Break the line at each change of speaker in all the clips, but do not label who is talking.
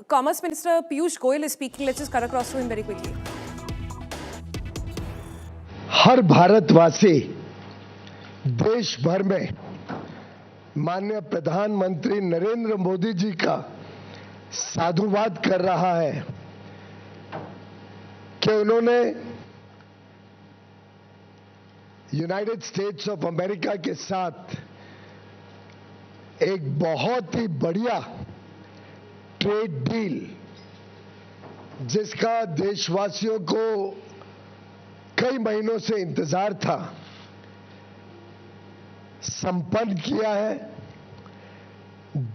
Commerce Minister Piyush Goyal is speaking. Let's just cut across to him very quickly.
हर भारतवासी देश भर में माननीय प्रधानमंत्री नरेंद्र मोदी जी का साधुवाद कर रहा है कि उन्होंने यूनाइटेड स्टेट्स ऑफ अमेरिका के साथ एक बहुत ही बढ़िया ट्रेड डील, जिसका देशवासियों को कई महीनों से इंतजार था, संपन्न किया है।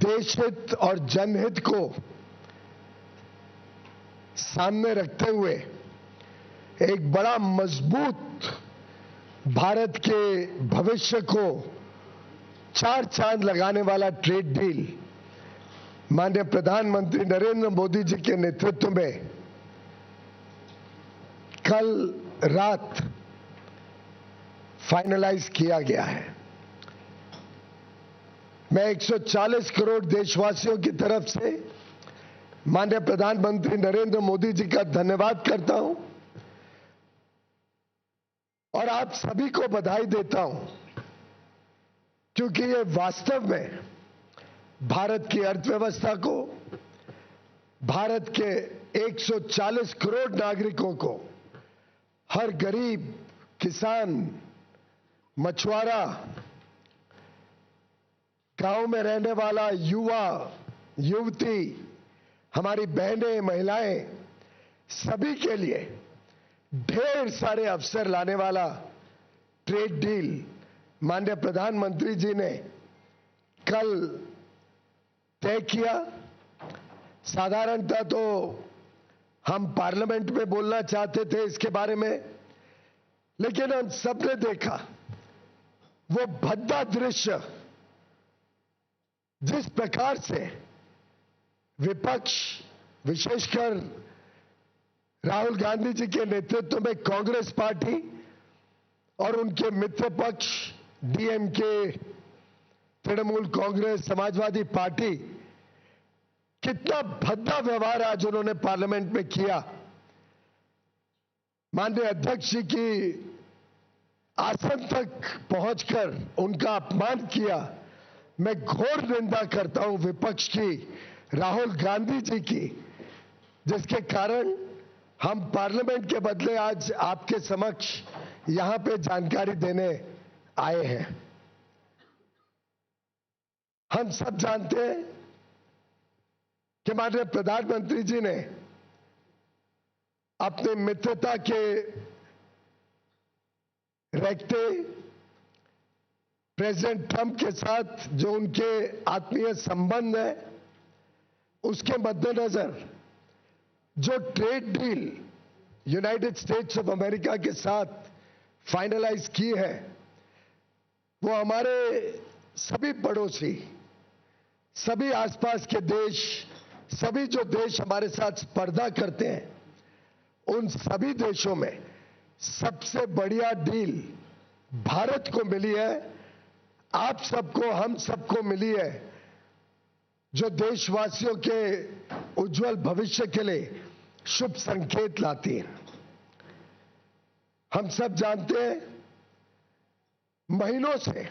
देशहित और जनहित को सामने रखते हुए एक बड़ा मजबूत भारत के भविष्य को चार चांद लगाने वाला ट्रेड डील माननीय प्रधानमंत्री नरेंद्र मोदी जी के नेतृत्व में कल रात फाइनलाइज किया गया है। मैं 140 करोड़ देशवासियों की तरफ से माननीय प्रधानमंत्री नरेंद्र मोदी जी का धन्यवाद करता हूं और आप सभी को बधाई देता हूं, क्योंकि ये वास्तव में भारत की अर्थव्यवस्था को, भारत के 140 करोड़ नागरिकों को, हर गरीब, किसान, मछुआरा, गांव में रहने वाला युवा, युवती, हमारी बहनें, महिलाएं, सभी के लिए ढेर सारे अवसर लाने वाला ट्रेड डील माननीय प्रधानमंत्री जी ने कल तय किया। साधारणतः तो हम पार्लियामेंट में बोलना चाहते थे इसके बारे में, लेकिन हम सबने देखा वो भद्दा दृश्य, जिस प्रकार से विपक्ष, विशेषकर राहुल गांधी जी के नेतृत्व में कांग्रेस पार्टी और उनके मित्र पक्ष डीएमके, तृणमूल कांग्रेस, समाजवादी पार्टी, कितना भद्दा व्यवहार आज उन्होंने पार्लियामेंट में किया। माननीय अध्यक्ष जी की आसन तक पहुंचकर उनका अपमान किया। मैं घोर निंदा करता हूं विपक्ष की, राहुल गांधी जी की, जिसके कारण हम पार्लियामेंट के बदले आज आपके समक्ष यहां पे जानकारी देने आए हैं। हम सब जानते हैं कि माननीय प्रधानमंत्री जी ने अपने मित्रता के रखते प्रेसिडेंट ट्रंप के साथ जो उनके आत्मीय संबंध है, उसके मद्देनजर जो trade deal United states of America के साथ फाइनलाइज की है, वो हमारे सभी पड़ोसी, सभी आसपास के देश, सभी जो देश हमारे साथ स्पर्धा करते हैं, उन सभी देशों में सबसे बढ़िया डील भारत को मिली है। आप सबको, हम सबको मिली है, जो देशवासियों के उज्जवल भविष्य के लिए शुभ संकेत लाती है। हम सब जानते हैं महीनों से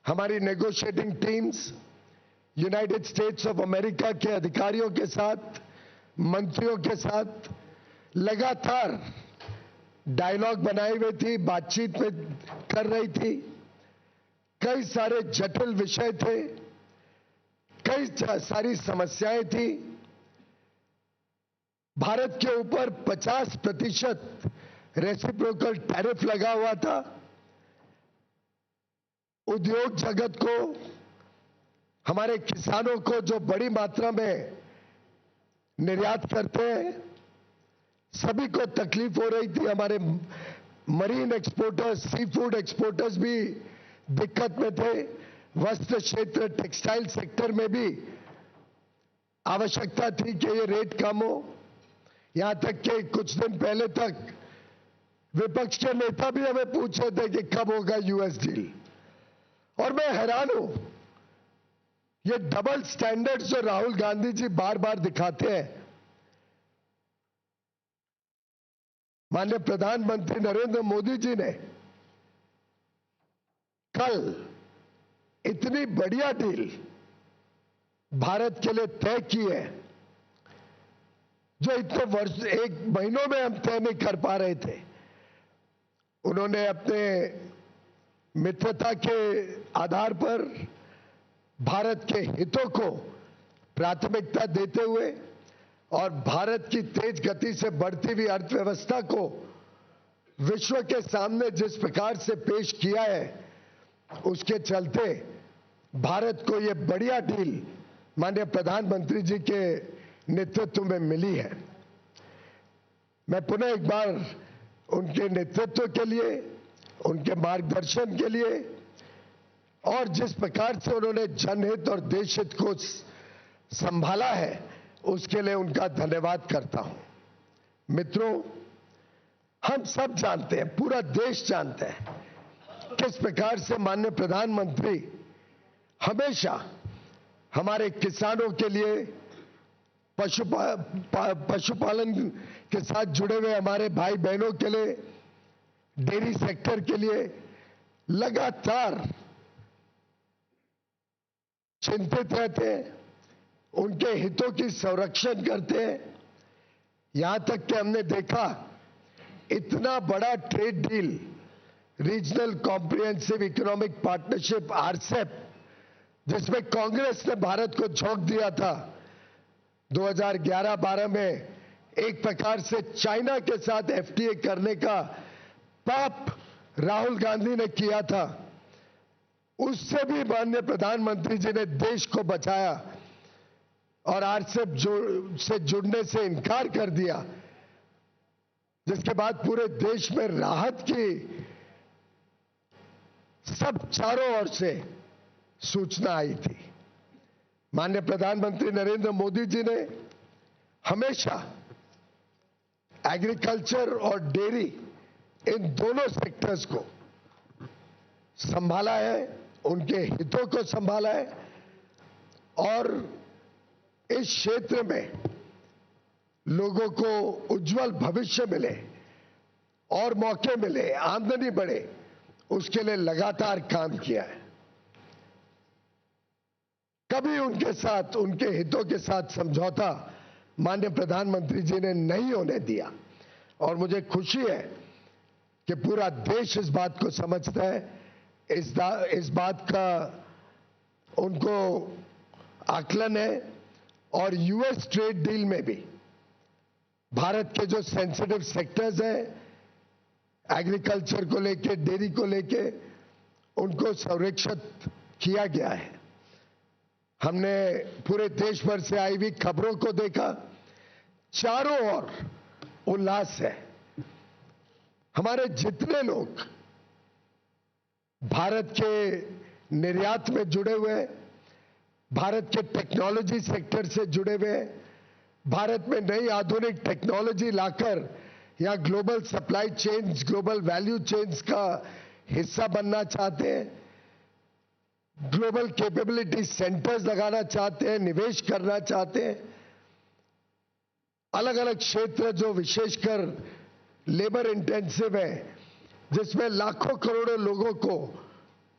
हमारी negotiating teams United states of America के अधिकारियों के साथ, मंत्रियों के साथ लगातार डायलॉग बनाई हुई थी, बातचीत में कर रही थी। कई सारे जटिल विषय थे, कई सारी समस्याएं थी। भारत के ऊपर 50% रेसिप्रोकल टैरिफ लगा हुआ था। उद्योग जगत को, हमारे किसानों को जो बड़ी मात्रा में निर्यात करते हैं, सभी को तकलीफ हो रही थी। हमारे marine exporters, sea food exporters भी दिक्कत में थे। वस्त्र क्षेत्र, टेक्सटाइल सेक्टर में भी आवश्यकता थी कि ये रेट कम हो। यहां तक कि कुछ दिन पहले तक विपक्ष के नेता भी हमें पूछ रहे थे कि कब होगा यूएस डील। और मैं हैरान हूं ये डबल स्टैंडर्ड्स जो राहुल गांधी जी बार बार दिखाते हैं, माननीय प्रधानमंत्री नरेंद्र मोदी जी ने कल इतनी बढ़िया डील भारत के लिए तय की है जो इतने वर्ष, एक महीनों में हम तय नहीं कर पा रहे थे। उन्होंने अपने मित्रता के आधार पर भारत के हितों को प्राथमिकता देते हुए और भारत की तेज गति से बढ़ती हुई अर्थव्यवस्था को विश्व के सामने जिस प्रकार से पेश किया है, उसके चलते भारत को यह बढ़िया डील माननीय प्रधानमंत्री जी के नेतृत्व में मिली है। मैं पुनः एक बार उनके नेतृत्व के लिए, उनके मार्गदर्शन के लिए और जिस प्रकार से उन्होंने जनहित और देशहित को संभाला है, उसके लिए उनका धन्यवाद करता हूं। मित्रों, हम सब जानते हैं, पूरा देश जानता है किस प्रकार से माननीय प्रधानमंत्री हमेशा हमारे किसानों के लिए, पशुपालन के साथ जुड़े हुए हमारे भाई बहनों के लिए, डेयरी सेक्टर के लिए लगातार चिंतित रहते हैं, उनके हितों की संरक्षण करते हैं। यहां तक कि हमने देखा इतना बड़ा trade deal, regional comprehensive economic partnership RCEP, जिसमें कांग्रेस ने भारत को झोंक दिया था 2011-12 में, एक प्रकार से चाइना के साथ एफटीए करने का पाप राहुल गांधी ने किया था, उससे भी माननीय प्रधानमंत्री जी ने देश को बचाया और आरसेप से जुड़ने से इनकार कर दिया, जिसके बाद पूरे देश में राहत की सब चारों ओर से सूचना आई थी। माननीय प्रधानमंत्री नरेंद्र मोदी जी ने हमेशा एग्रीकल्चर और डेयरी, इन दोनों सेक्टर्स को संभाला है, उनके हितों को संभाला है और इस क्षेत्र में लोगों को उज्जवल भविष्य मिले और मौके मिले, आमदनी बढ़े, उसके लिए लगातार काम किया है। कभी उनके साथ, उनके हितों के साथ समझौता माननीय प्रधानमंत्री जी ने नहीं होने दिया और मुझे खुशी है कि पूरा देश इस बात को समझता है, इस बात का उनको आकलन है और यूएस ट्रेड डील में भी भारत के जो सेंसिटिव सेक्टर्स हैं, एग्रीकल्चर को लेके, डेयरी को लेके, उनको संरक्षित किया गया है। हमने पूरे देश भर से आई हुई खबरों को देखा, चारों ओर उल्लास है। हमारे जितने लोग भारत के निर्यात में जुड़े हुए हैं, भारत के टेक्नोलॉजी सेक्टर से जुड़े हुए हैं, भारत में नई आधुनिक टेक्नोलॉजी लाकर या global supply chains, global value chains का हिस्सा बनना चाहते हैं, ग्लोबल कैपेबिलिटी सेंटर्स लगाना चाहते हैं, निवेश करना चाहते हैं, अलग अलग क्षेत्र जो विशेषकर लेबर इंटेंसिव है, जिसमें लाखों करोड़ों लोगों को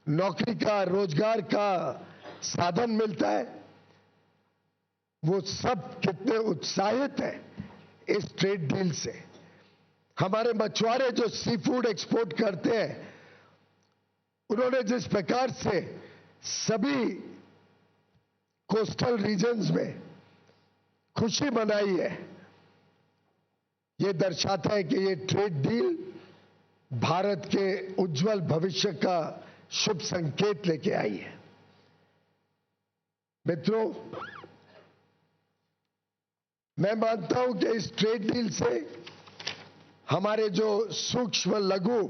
नौकरी का, रोजगार का साधन मिलता है, वो सब कितने उत्साहित हैं इस ट्रेड डील से। हमारे मछुआरे जो सी फूड एक्सपोर्ट करते हैं, उन्होंने जिस प्रकार से सभी कोस्टल रीजन्स में खुशी मनाई है, ये दर्शाता है कि ये ट्रेड डील भारत के उज्जवल भविष्य का शुभ संकेत लेके आई है। मित्रों, मैं मानता हूं कि इस ट्रेड डील से हमारे जो सूक्ष्म, लघु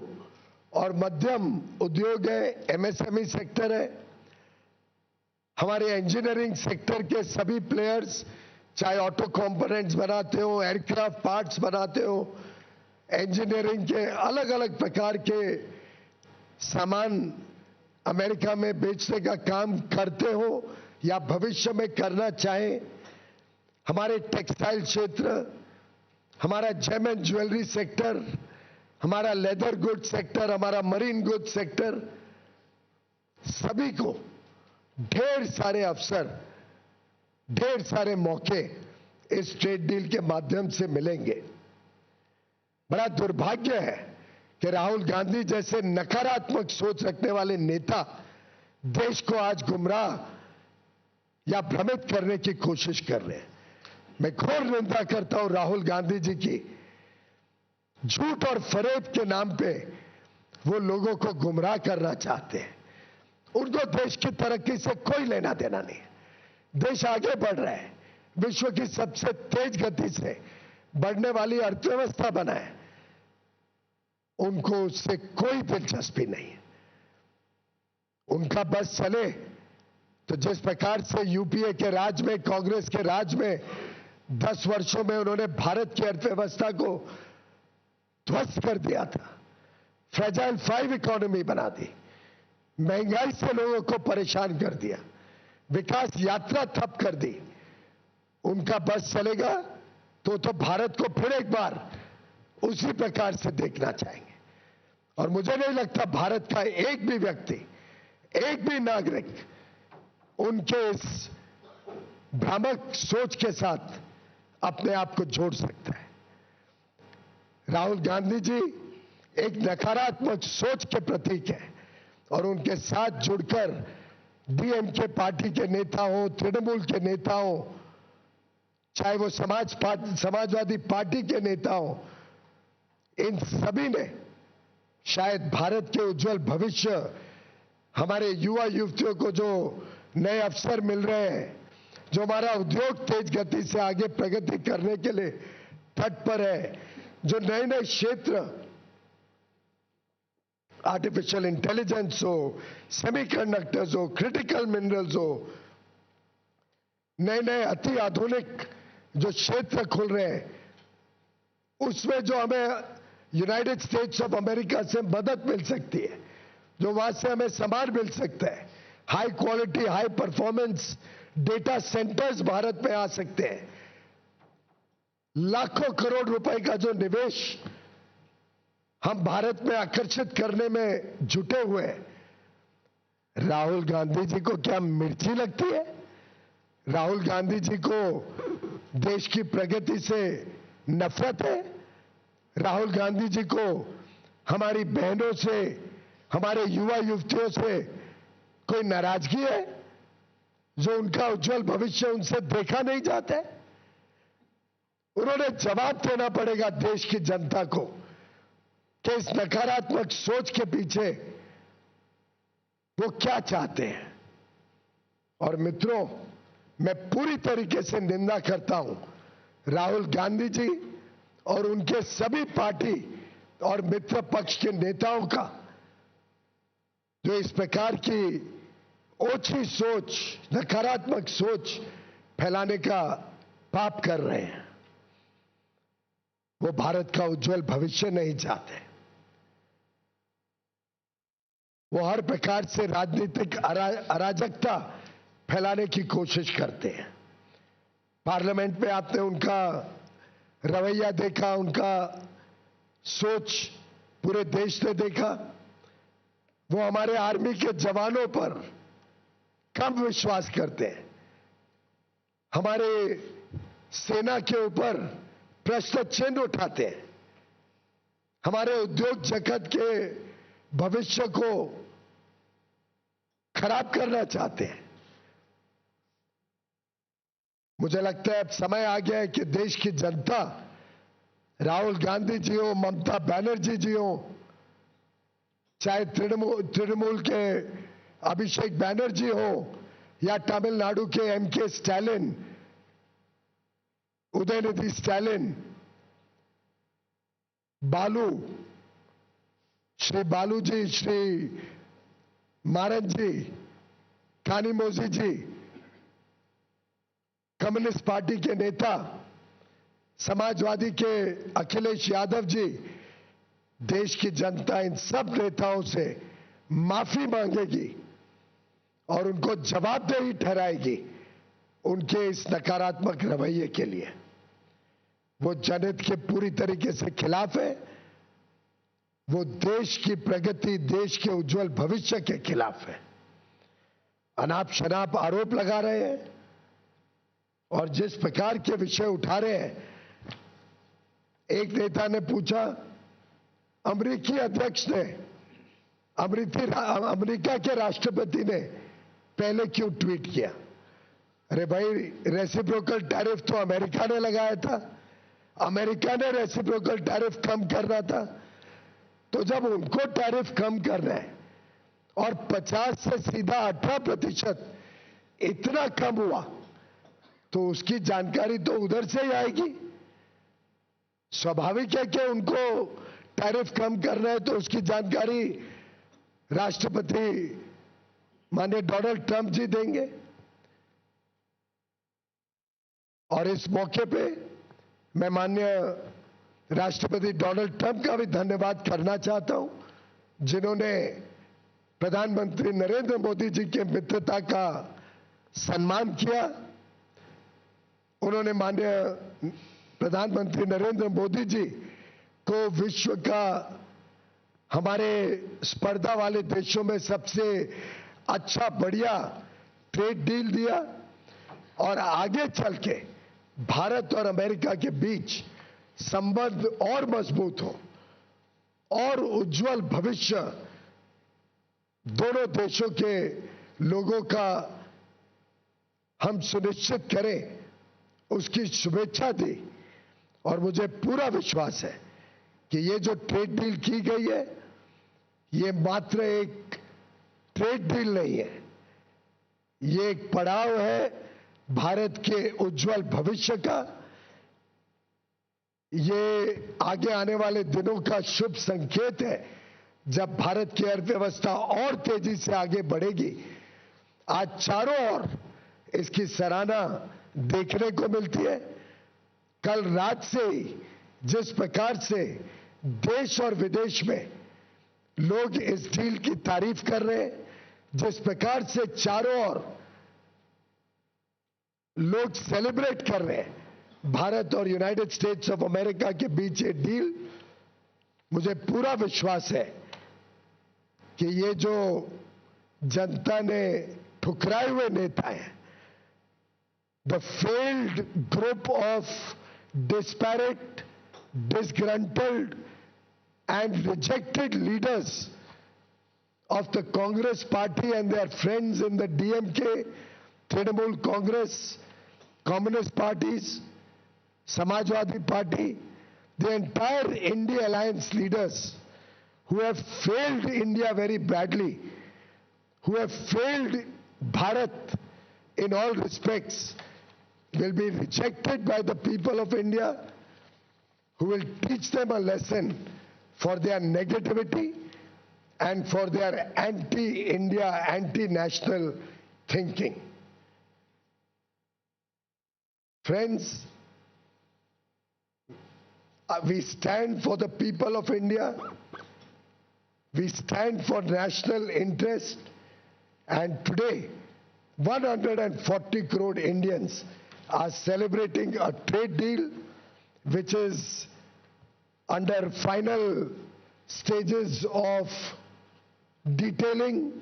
और मध्यम उद्योग है, एमएसएमई सेक्टर है, हमारे इंजीनियरिंग सेक्टर के सभी प्लेयर्स, चाहे ऑटो कंपोनेंट्स बनाते हो, एयरक्राफ्ट पार्ट्स बनाते हो, इंजीनियरिंग के अलग अलग प्रकार के सामान अमेरिका में बेचने का काम करते हो या भविष्य में करना चाहें, हमारे टेक्सटाइल क्षेत्र, हमारा जेम एंड ज्वेलरी सेक्टर, हमारा लेदर गुड सेक्टर, हमारा मरीन गुड सेक्टर, सभी को ढेर सारे अवसर, ढेर सारे मौके इस ट्रेड डील के माध्यम से मिलेंगे। बड़ा दुर्भाग्य है कि राहुल गांधी जैसे नकारात्मक सोच रखने वाले नेता देश को आज गुमराह या भ्रमित करने की कोशिश कर रहे हैं। मैं घोर निंदा करता हूं राहुल गांधी जी की। झूठ और फरेब के नाम पे वो लोगों को गुमराह करना चाहते हैं। उनको देश की तरक्की से कोई लेना देना नहीं है। देश आगे बढ़ रहा है, विश्व की सबसे तेज गति से बढ़ने वाली अर्थव्यवस्था बना है, उनको उससे कोई दिलचस्पी नहीं है। उनका बस चले तो जिस प्रकार से यूपीए के राज में, कांग्रेस के राज में 10 वर्षों में उन्होंने भारत की अर्थव्यवस्था को ध्वस्त कर दिया था, फ्रेजाइल 5 इकोनॉमी बना दी, महंगाई से लोगों को परेशान कर दिया, विकास यात्रा ठप कर दी। उनका बस चलेगा तो भारत को फिर एक बार उसी प्रकार से देखना चाहेंगे। और मुझे नहीं लगता भारत का एक भी व्यक्ति, एक भी नागरिक उनके इस भ्रामक सोच के साथ अपने आप को जोड़ सकता है। राहुल गांधी जी एक नकारात्मक सोच के प्रतीक है और उनके साथ जुड़कर डीएमके पार्टी के नेता हो, तृणमूल के नेता हो, चाहे वो समाजवादी पार्टी के नेता हो, इन सभी ने शायद भारत के उज्जवल भविष्य, हमारे युवा युवतियों को जो नए अवसर मिल रहे हैं, जो हमारा उद्योग तेज गति से आगे प्रगति करने के लिए तट पर है, जो नए नए क्षेत्र, आर्टिफिशियल इंटेलिजेंस हो, सेमीकंडक्टर्स हो, क्रिटिकल मिनरल्स हो, नए नए अति आधुनिक जो क्षेत्र खुल रहे हैं, उसमें जो हमें यूनाइटेड स्टेट्स ऑफ अमेरिका से मदद मिल सकती है, जो वहां से हमें सामान मिल सकता है, high quality, high performance data centres Bharat में आ सकते हैं, लाखों करोड़ रुपए का जो निवेश हम भारत में आकर्षित करने में जुटे हुए हैं। राहुल गांधी जी को क्या मिर्ची लगती है? राहुल गांधी जी को देश की प्रगति से नफरत है? राहुल गांधी जी को हमारी बहनों से, हमारे युवा युवतियों से कोई नाराजगी है जो उनका उज्जवल भविष्य उनसे देखा नहीं जाता है? उन्होंने जवाब देना पड़ेगा देश की जनता को कि इस नकारात्मक सोच के पीछे वो क्या चाहते हैं। और मित्रों, मैं पूरी तरीके से निंदा करता हूं राहुल गांधी जी और उनके सभी पार्टी और मित्र पक्ष के नेताओं का, जो इस प्रकार की ओछी सोच, नकारात्मक सोच फैलाने का पाप कर रहे हैं। वो भारत का उज्जवल भविष्य नहीं चाहते। वो हर प्रकार से राजनीतिक अराजकता फैलाने की कोशिश करते हैं। पार्लियामेंट में आपने उनका रवैया देखा, उनका सोच पूरे देश ने देखा। वो हमारे आर्मी के जवानों पर कम विश्वास करते हैं, हमारे सेना के ऊपर प्रश्न चिन्ह उठाते हैं, हमारे उद्योग जगत के भविष्य को खराब करना चाहते हैं। मुझे लगता है अब समय आ गया है कि देश की जनता, राहुल गांधी जी हो, ममता बनर्जी जी हो, चाहे तृणमूल के अभिषेक बैनर्जी हो या तमिलनाडु के एमके स्टालिन, उदयनिधि स्टालिन, बालू, श्री बालू जी, श्री मारन जी, कानिमोझी जी, कम्युनिस्ट पार्टी के नेता, समाजवादी के अखिलेश यादव जी, देश की जनता इन सब नेताओं से माफी मांगेगी और उनको जवाबदेही ठहराएगी उनके इस नकारात्मक रवैये के लिए। वो जनहित के पूरी तरीके से खिलाफ है, वो देश की प्रगति, देश के उज्जवल भविष्य के खिलाफ है। अनाप शनाप आरोप लगा रहे हैं और जिस प्रकार के विषय उठा रहे हैं, एक नेता ने पूछा, अमेरिकी अध्यक्ष ने, अमेरिका के राष्ट्रपति ने पहले क्यों ट्वीट किया? अरे भाई, रेसिप्रोकल टैरिफ तो अमेरिका ने लगाया था, अमेरिका ने रेसिप्रोकल टैरिफ कम करना था। तो जब उनको टैरिफ कम करना है और 50 से सीधा 18% इतना कम हुआ, तो उसकी जानकारी तो उधर से ही आएगी। स्वाभाविक है कि उनको टैरिफ कम करना है तो उसकी जानकारी राष्ट्रपति माननीय डोनाल्ड ट्रंप जी देंगे। और इस मौके पे मैं माननीय राष्ट्रपति डोनाल्ड ट्रंप का भी धन्यवाद करना चाहता हूं, जिन्होंने प्रधानमंत्री नरेंद्र मोदी जी के मित्रता का सम्मान किया। उन्होंने माननीय प्रधानमंत्री नरेंद्र मोदी जी को विश्व का, हमारे स्पर्धा वाले देशों में सबसे अच्छा, बढ़िया ट्रेड डील दिया और आगे चल के भारत और अमेरिका के बीच संबंध और मजबूत हो और उज्जवल भविष्य दोनों देशों के लोगों का हम सुनिश्चित करें, उसकी शुभेच्छा दी। और मुझे पूरा विश्वास है कि ये जो ट्रेड डील की गई है, ये मात्र एक ट्रेड डील नहीं है, ये एक पड़ाव है भारत के उज्जवल भविष्य का। ये आगे आने वाले दिनों का शुभ संकेत है, जब भारत की अर्थव्यवस्था और तेजी से आगे बढ़ेगी। आज चारों ओर इसकी सराहना देखने को मिलती है। कल रात से ही जिस प्रकार से देश और विदेश में लोग इस डील की तारीफ कर रहे हैं, जिस प्रकार से चारों ओर लोग सेलिब्रेट कर रहे हैं भारत और यूनाइटेड स्टेट्स ऑफ अमेरिका के बीच ये डील, मुझे पूरा विश्वास है कि ये जो जनता ने ठुकराए हुए नेता हैं, the failed group of disparate, disgruntled and rejected leaders of the Congress party and their friends in the DMK, Trinamool Congress, Communist parties, Samajwadi Party, the entire India Alliance leaders who have failed India very badly, who have failed Bharat in all respects, will be rejected by the people of India, who will teach them a lesson for their negativity and for their anti-India, anti-national thinking. Friends, we stand for the people of India, we stand for national interest, and today 140 crore Indians are celebrating a trade deal which is under final stages of detailing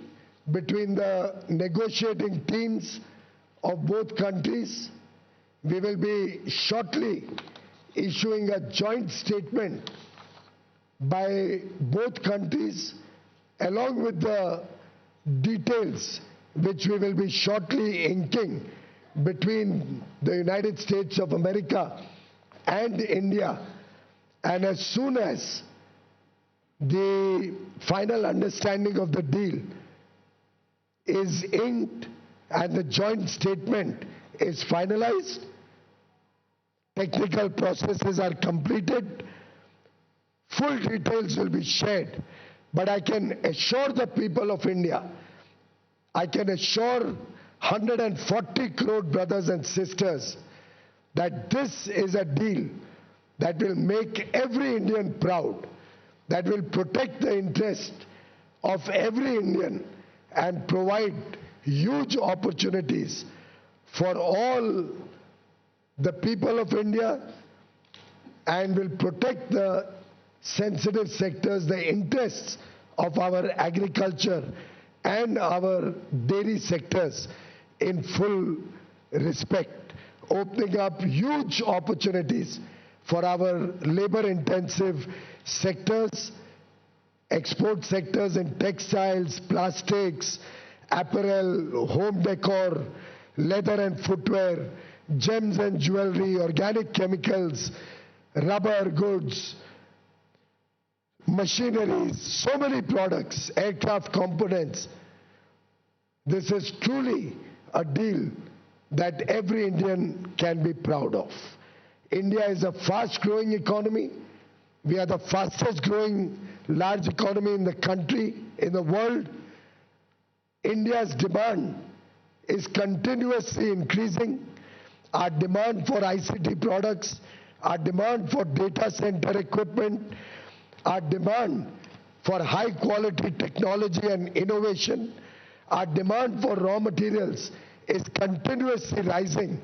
between the negotiating teams of both countries. We will be shortly issuing a joint statement by both countries along with the details which we will be shortly inking between the United States of America and India. And as soon as the final understanding of the deal is inked and the joint statement is finalized, technical processes are completed, full details will be shared. But I can assure the people of India, I can assure 140 crore brothers and sisters that this is a deal that will make every Indian proud, that will protect the interest of every Indian and provide huge opportunities for all the people of India and will protect the sensitive sectors, the interests of our agriculture and our dairy sectors in full respect, opening up huge opportunities for our labor-intensive sectors, export sectors in textiles, plastics, apparel, home decor, leather and footwear, gems and jewelry, organic chemicals, rubber goods, machineries, so many products, aircraft components. This is truly a deal that every Indian can be proud of. India is a fast-growing economy. We are the fastest growing large economy in the country, in the world. India's demand is continuously increasing. Our demand for ICT products, our demand for data center equipment, our demand for high quality technology and innovation, our demand for raw materials is continuously rising.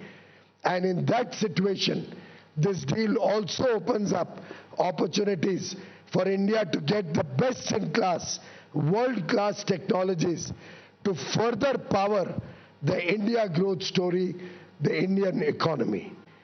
And in that situation, this deal also opens up opportunities for India to get the best in class, world-class technologies to further power the India growth story, the Indian economy.